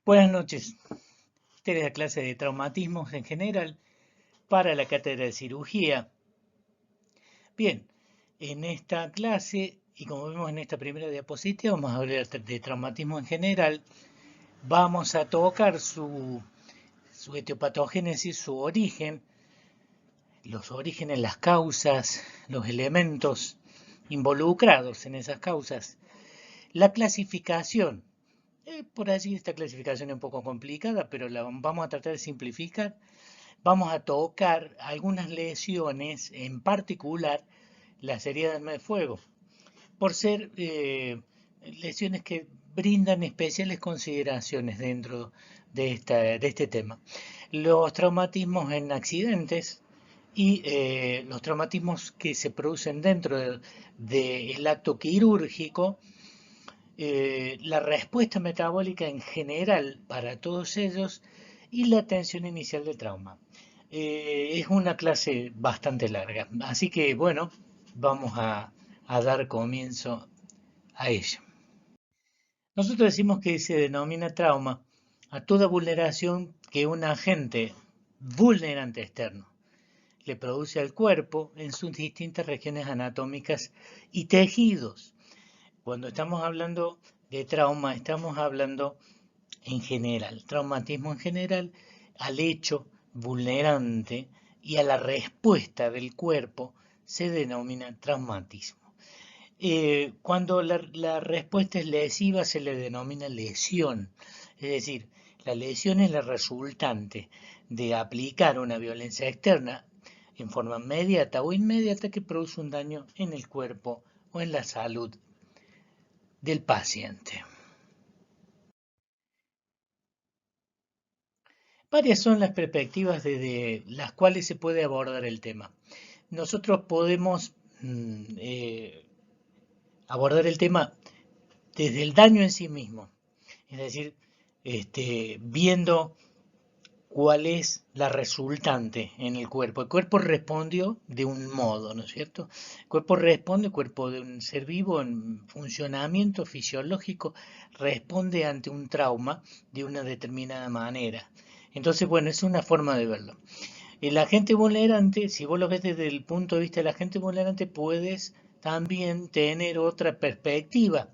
Buenas noches. Esta es la clase de traumatismos en general para la cátedra de cirugía. Bien, en esta clase, y como vemos en esta primera diapositiva, vamos a hablar de traumatismo en general. Vamos a tocar su etiopatogénesis, su origen, los orígenes, las causas, los elementos involucrados en esas causas, la clasificación. Por allí esta clasificación es un poco complicada, pero la vamos a tratar de simplificar. Vamos a tocar algunas lesiones, en particular las heridas de arma de fuego, por ser lesiones que brindan especiales consideraciones dentro de este tema. Los traumatismos en accidentes y los traumatismos que se producen dentro del acto quirúrgico, la respuesta metabólica en general para todos ellos y la atención inicial del trauma. Es una clase bastante larga, así que bueno, vamos a dar comienzo a ella. Nosotros decimos que se denomina trauma a toda vulneración que un agente vulnerante externo le produce al cuerpo en sus distintas regiones anatómicas y tejidos. Cuando estamos hablando de trauma, estamos hablando en general, traumatismo en general, al hecho vulnerante y a la respuesta del cuerpo se denomina traumatismo. Cuando la respuesta es lesiva se le denomina lesión, es decir, la lesión es la resultante de aplicar una violencia externa en forma inmediata o inmediata que produce un daño en el cuerpo o en la salud del paciente. Varias son las perspectivas desde las cuales se puede abordar el tema. Nosotros podemos abordar el tema desde el daño en sí mismo, es decir, viendo cuál es la resultante en el cuerpo. El cuerpo respondió de un modo, ¿no es cierto? El cuerpo responde, el cuerpo de un ser vivo en funcionamiento fisiológico responde ante un trauma de una determinada manera. Entonces, bueno, es una forma de verlo. El agente vulnerante, si vos lo ves desde el punto de vista del agente vulnerante, puedes también tener otra perspectiva,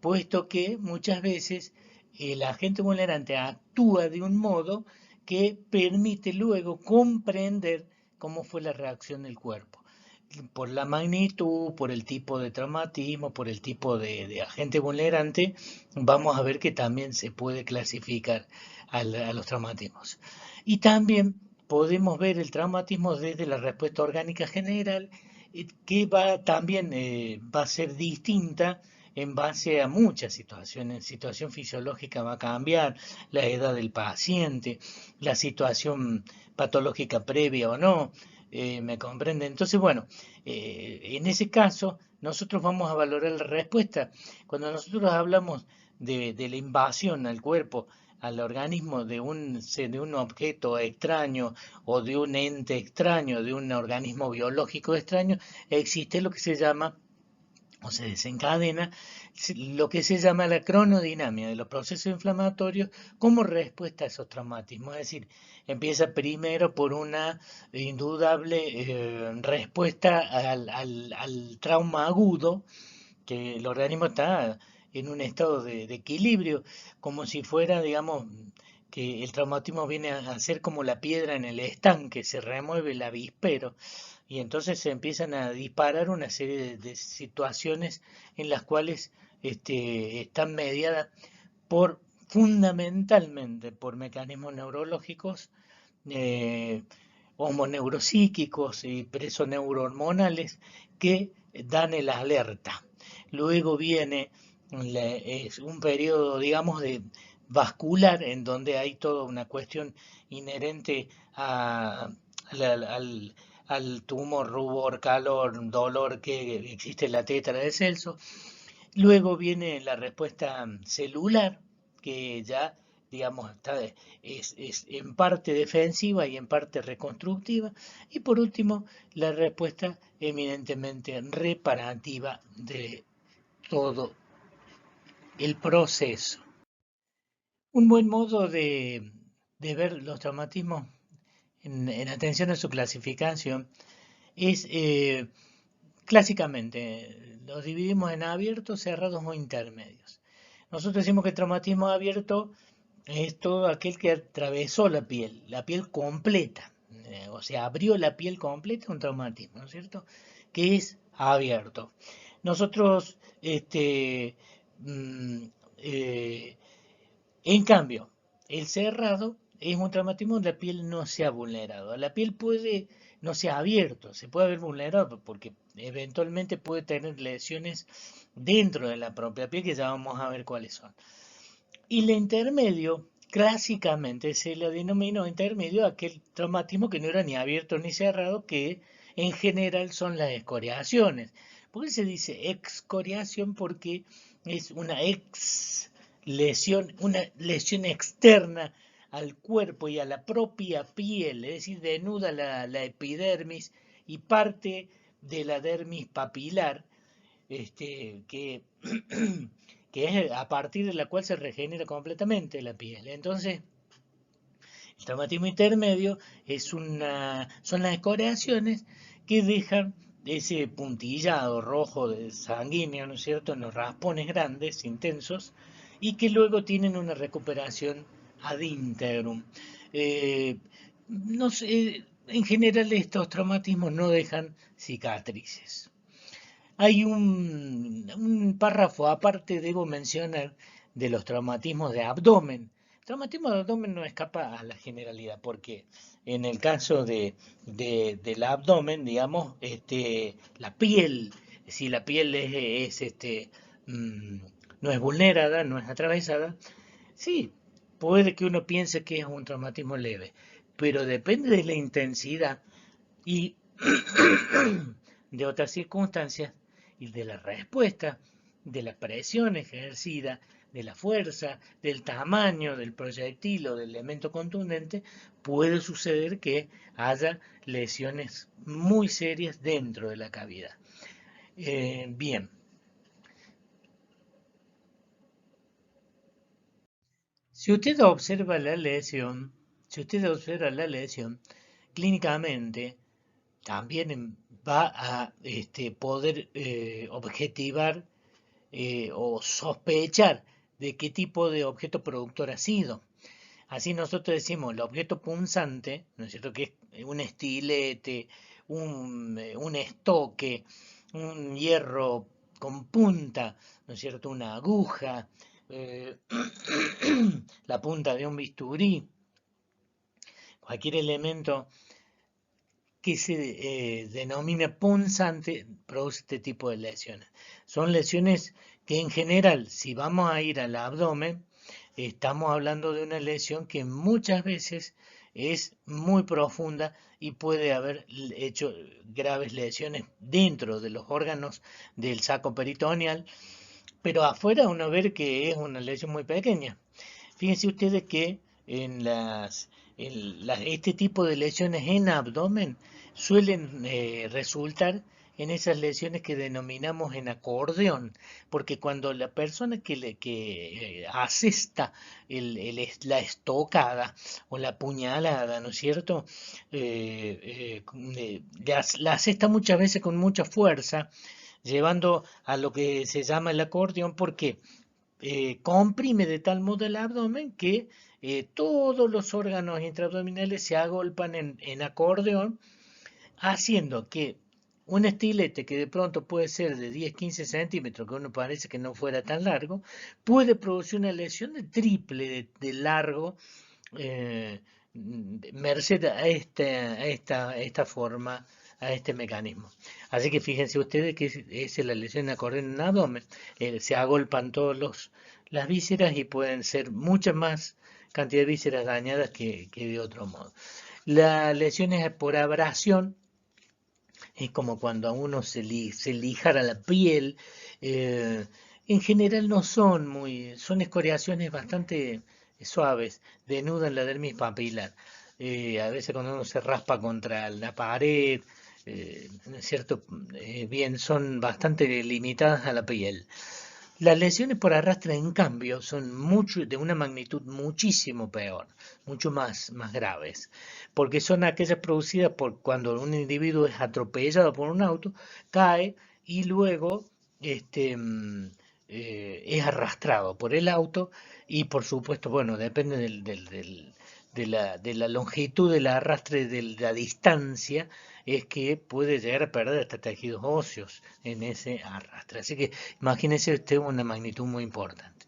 puesto que muchas veces el agente vulnerante actúa de un modo que permite luego comprender cómo fue la reacción del cuerpo. Por la magnitud, por el tipo de traumatismo, por el tipo de agente vulnerante, vamos a ver que también se puede clasificar a los traumatismos. Y también podemos ver el traumatismo desde la respuesta orgánica general, que también va a ser distinta en base a muchas situaciones. Situación fisiológica va a cambiar, la edad del paciente, la situación patológica previa o no, ¿me comprende? Entonces, bueno, en ese caso, nosotros vamos a valorar la respuesta. Cuando nosotros hablamos de la invasión al cuerpo, al organismo de un objeto extraño o de un ente extraño, de un organismo biológico extraño, existe lo que se llama o se desencadena lo que se llama la cronodinamia de los procesos inflamatorios como respuesta a esos traumatismos. Es decir, empieza primero por una indudable respuesta al trauma agudo, que el organismo está en un estado de equilibrio, como si fuera, digamos, que el traumatismo viene a ser como la piedra en el estanque, se remueve el avispero y entonces se empiezan a disparar una serie de situaciones en las cuales están mediadas por fundamentalmente por mecanismos neurológicos, eh, homoneurosíquicos y presoneurohormonales que dan el alerta. Luego viene es un periodo, digamos, de vascular en donde hay toda una cuestión inherente al tumor, rubor, calor, dolor que existe en la tétara de Celso. Luego viene la respuesta celular, que ya, digamos, es en parte defensiva y en parte reconstructiva. Y por último, la respuesta eminentemente reparativa de todo el proceso. Un buen modo de ver los traumatismos en atención a su clasificación es clásicamente, los dividimos en abiertos, cerrados o intermedios. Nosotros decimos que el traumatismo abierto es todo aquel que atravesó la piel completa, o sea, abrió la piel completa, un traumatismo, ¿no es cierto? Que es abierto. Nosotros, mm, eh, en cambio, el cerrado es un traumatismo donde la piel no se ha vulnerado. La piel puede no se ha abierto, se puede haber vulnerado porque eventualmente puede tener lesiones dentro de la propia piel que ya vamos a ver cuáles son. Y el intermedio, clásicamente se le denominó intermedio a aquel traumatismo que no era ni abierto ni cerrado, que en general son las escoriaciones. ¿Por qué se dice excoriación? Porque es una lesión externa al cuerpo y a la propia piel, es decir, denuda la epidermis y parte de la dermis papilar, que que es a partir de la cual se regenera completamente la piel. Entonces, el traumatismo intermedio son las escoriaciones que dejan ese puntillado rojo sanguíneo, ¿no es cierto?, en los raspones grandes, intensos, y que luego tienen una recuperación ad integrum. No sé, en general estos traumatismos no dejan cicatrices. Hay un párrafo aparte, debo mencionar, de los traumatismos de abdomen. El traumatismo de abdomen no escapa a la generalidad, porque en el caso del abdomen, digamos, la piel, si la piel mm, no es vulnerada, no es atravesada, sí, puede que uno piense que es un traumatismo leve, pero depende de la intensidad y de otras circunstancias y de la respuesta, de la presión ejercida, de la fuerza, del tamaño del proyectil o del elemento contundente, puede suceder que haya lesiones muy serias dentro de la cavidad. Bien, si usted observa la lesión, si usted observa la lesión clínicamente, también va a poder objetivar o sospechar de qué tipo de objeto productor ha sido. Así nosotros decimos, el objeto punzante, ¿no es cierto?, que es un estilete, un estoque, un hierro con punta, ¿no es cierto?, una aguja, eh, la punta de un bisturí, cualquier elemento que se denomina punzante produce este tipo de lesiones. Son lesiones que en general, si vamos a ir al abdomen, estamos hablando de una lesión que muchas veces es muy profunda y puede haber hecho graves lesiones dentro de los órganos del saco peritoneal, pero afuera uno ve que es una lesión muy pequeña. Fíjense ustedes que en este tipo de lesiones en abdomen suelen resultar en esas lesiones que denominamos en acordeón, porque cuando la persona que asesta la estocada o la puñalada, ¿no es cierto? La asesta muchas veces con mucha fuerza, llevando a lo que se llama el acordeón, porque comprime de tal modo el abdomen que todos los órganos intraabdominales se agolpan en acordeón, haciendo que un estilete que de pronto puede ser de 10-15 centímetros, que uno parece que no fuera tan largo, puede producir una lesión de triple de largo, eh, merced a esta forma, a este mecanismo. Así que fíjense ustedes que es la lesión de acordeón en abdomen. Se agolpan las vísceras y pueden ser muchas más cantidad de vísceras dañadas que de otro modo. Las lesiones por abrasión es como cuando a uno se lijara la piel. eh, en general no son escoriaciones bastante suaves, denudan la dermis papilar. A veces cuando uno se raspa contra la pared, ¿no es cierto? Bien, son bastante limitadas a la piel. Las lesiones por arrastre, en cambio, son de una magnitud muchísimo peor, mucho más graves, porque son aquellas producidas por cuando un individuo es atropellado por un auto, cae y luego este, es arrastrado por el auto y por supuesto, bueno, depende de la longitud del arrastre, de la distancia, es que puede llegar a perder hasta tejidos óseos en ese arrastre. Así que imagínese usted una magnitud muy importante.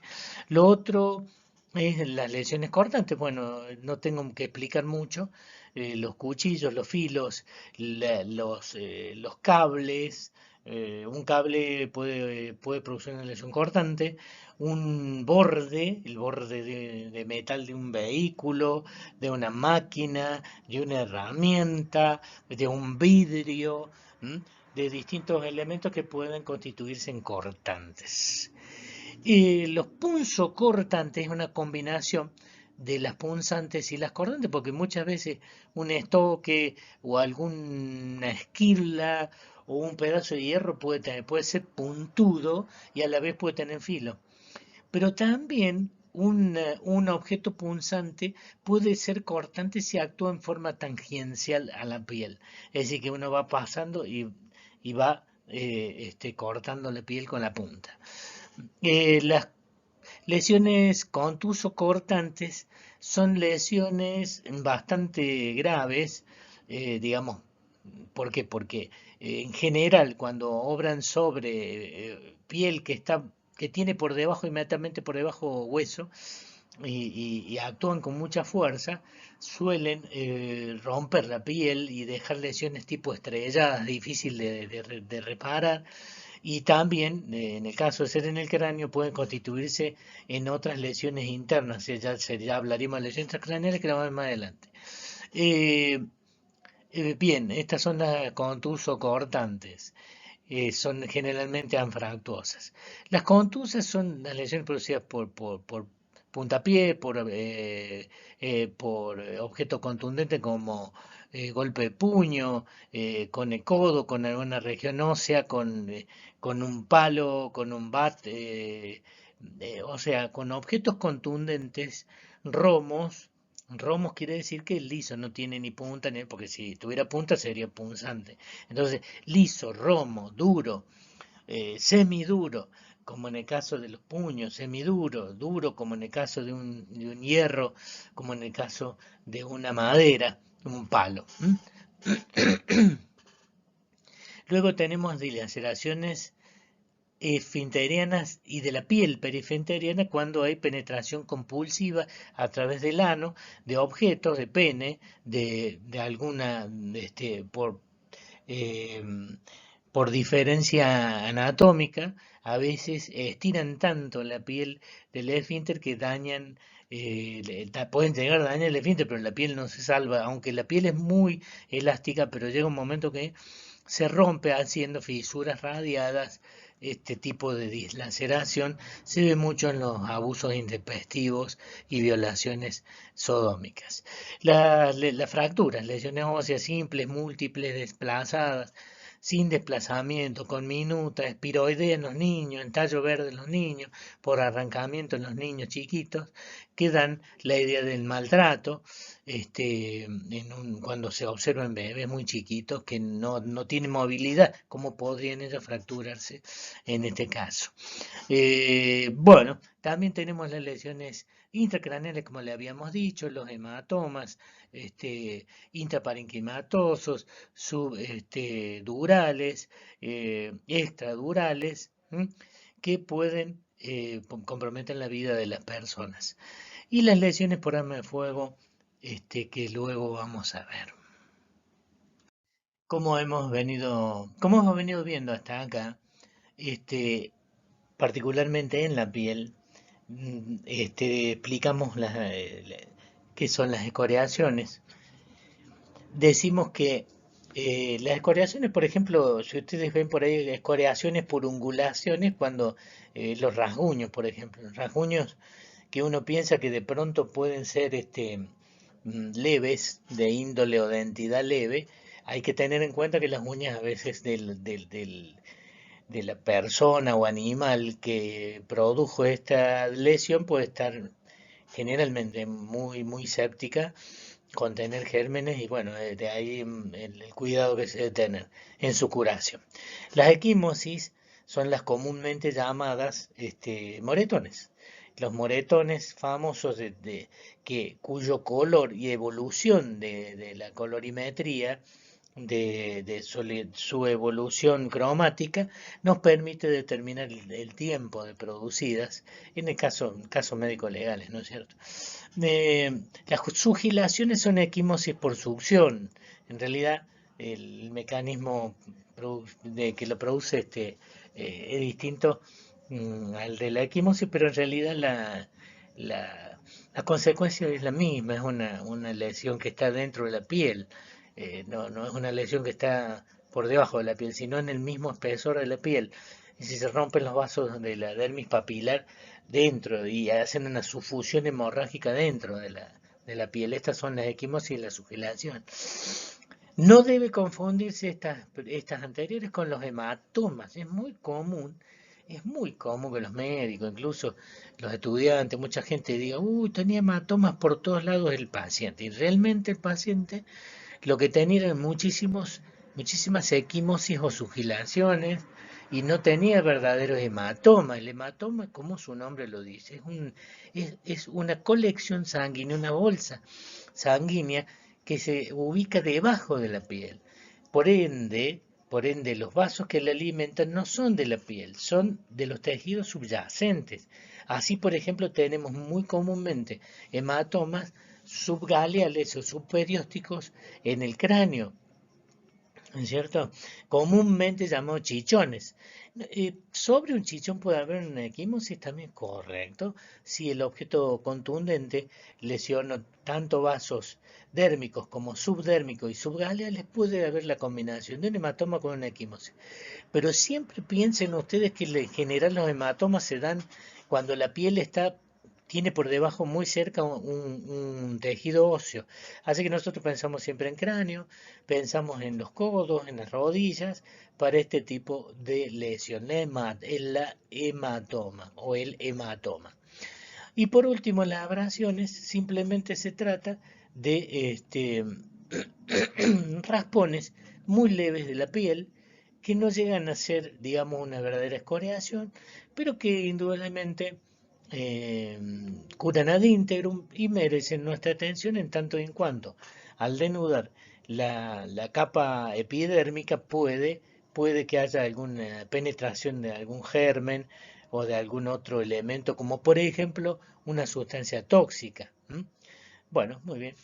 Lo otro es las lesiones cortantes. Bueno, no tengo que explicar mucho. Los cuchillos, los filos, los cables. Un cable puede producir una lesión cortante. Un borde, el borde de metal de un vehículo, de una máquina, de una herramienta, de un vidrio, ¿m? De distintos elementos que pueden constituirse en cortantes. Los punzocortantes es una combinación de las punzantes y las cortantes, porque muchas veces un estoque o alguna esquila o un pedazo de hierro puede ser puntudo y a la vez puede tener filo. Pero también un objeto punzante puede ser cortante si actúa en forma tangencial a la piel. Es decir, que uno va pasando y va cortando la piel con la punta. Las lesiones contuso-cortantes son lesiones bastante graves, digamos. ¿Por qué? Porque en general cuando obran sobre piel que tiene por debajo, inmediatamente por debajo hueso, y actúan con mucha fuerza, suelen romper la piel y dejar lesiones tipo estrelladas, difícil de reparar, y también, en el caso de ser en el cráneo, pueden constituirse en otras lesiones internas. Ya hablaremos de lesiones transcraneales que la vamos a ver más adelante. Eh, Bien, estas son las contuso-cortantes. Son generalmente anfractuosas. Las contusas son las lesiones producidas por puntapié, por objetos contundentes como golpe de puño, con el codo, con alguna región ósea, con un palo, con un bat, o sea, con objetos contundentes, romos. Romos quiere decir que es liso, no tiene ni punta, porque si tuviera punta sería punzante. Entonces, liso, romo, duro, semiduro, como en el caso de los puños, semiduro, duro como en el caso de un hierro, como en el caso de una madera, un palo. Luego tenemos dilaceraciones esfinterianas y de la piel perifinteriana cuando hay penetración compulsiva a través del ano de objetos, de pene, de alguna, eh, por diferencia anatómica, a veces estiran tanto la piel del esfínter que dañan, pueden llegar a dañar el esfínter, pero la piel no se salva, aunque la piel es muy elástica, pero llega un momento que se rompe haciendo fisuras radiadas. Este tipo de dislaceración se ve mucho en los abusos intempestivos y violaciones sodómicas. Las fracturas, lesiones óseas simples, múltiples, desplazadas, sin desplazamiento, con minuta, espiroidea en los niños, en tallo verde en los niños, por arrancamiento en los niños chiquitos, que dan la idea del maltrato, cuando se observan bebés muy chiquitos que no tienen movilidad, ¿cómo podrían ellos fracturarse en este caso? Bueno, también tenemos las lesiones intracraneales, como le habíamos dicho, los hematomas, intraparenquimatosos, durales, extradurales, que pueden comprometer la vida de las personas. Y las lesiones por arma de fuego, que luego vamos a ver. Como hemos venido viendo hasta acá, particularmente en la piel, explicamos qué son las escoriaciones. Decimos que las escoriaciones, por ejemplo, si ustedes ven por ahí escoriaciones por ungulaciones, cuando los rasguños, por ejemplo, los rasguños que uno piensa que de pronto pueden ser leves, de índole o de entidad leve, hay que tener en cuenta que las uñas a veces de la persona o animal que produjo esta lesión puede estar generalmente muy séptica, contener gérmenes y bueno, de ahí el cuidado que se debe tener en su curación. Las equimosis son las comúnmente llamadas moretones. Los moretones famosos cuyo color y evolución de la colorimetría su evolución cromática nos permite determinar el tiempo de producidas, en el caso médico legales, ¿no es cierto? Las sugilaciones son equimosis por succión. En realidad, el mecanismo de que lo produce es distinto al de la equimosis, pero en realidad la, la consecuencia es la misma, es una lesión que está dentro de la piel, no es una lesión que está por debajo de la piel, sino en el mismo espesor de la piel. Y si se rompen los vasos de la dermis papilar dentro y hacen una sufusión hemorrágica dentro de la piel, estas son las equimosis y la sugilación. No debe confundirse estas anteriores con los hematomas. Es muy común que los médicos, incluso los estudiantes, mucha gente diga, uy, tenía hematomas por todos lados el paciente. Y realmente el paciente lo que tenía eran muchísimas equimosis o sugilaciones y no tenía verdaderos hematomas. El hematoma, como su nombre lo dice, es una colección sanguínea, una bolsa sanguínea que se ubica debajo de la piel. Por ende, los vasos que la alimentan no son de la piel, son de los tejidos subyacentes. Así, por ejemplo, tenemos muy comúnmente hematomas subgaleales o subperiósticos en el cráneo, ¿no es cierto? Comúnmente llamados chichones. Sobre un chichón puede haber una equimosis también, correcto, si el objeto contundente lesionó tanto vasos dérmicos como subdérmicos y subgaleales, puede haber la combinación de un hematoma con una equimosis. Pero siempre piensen ustedes que en general los hematomas se dan cuando la piel tiene por debajo muy cerca un tejido óseo. Así que nosotros pensamos siempre en cráneo, pensamos en los codos, en las rodillas, para este tipo de lesión, la hematoma o el hematoma. Y por último, las abrasiones, simplemente se trata de raspones muy leves de la piel que no llegan a ser, digamos, una verdadera escoriación, pero que indudablemente eh, curan ad integrum y merecen nuestra atención en tanto y en cuanto al denudar la capa epidérmica puede que haya alguna penetración de algún germen o de algún otro elemento, como por ejemplo una sustancia tóxica. ¿M? Bueno, muy bien.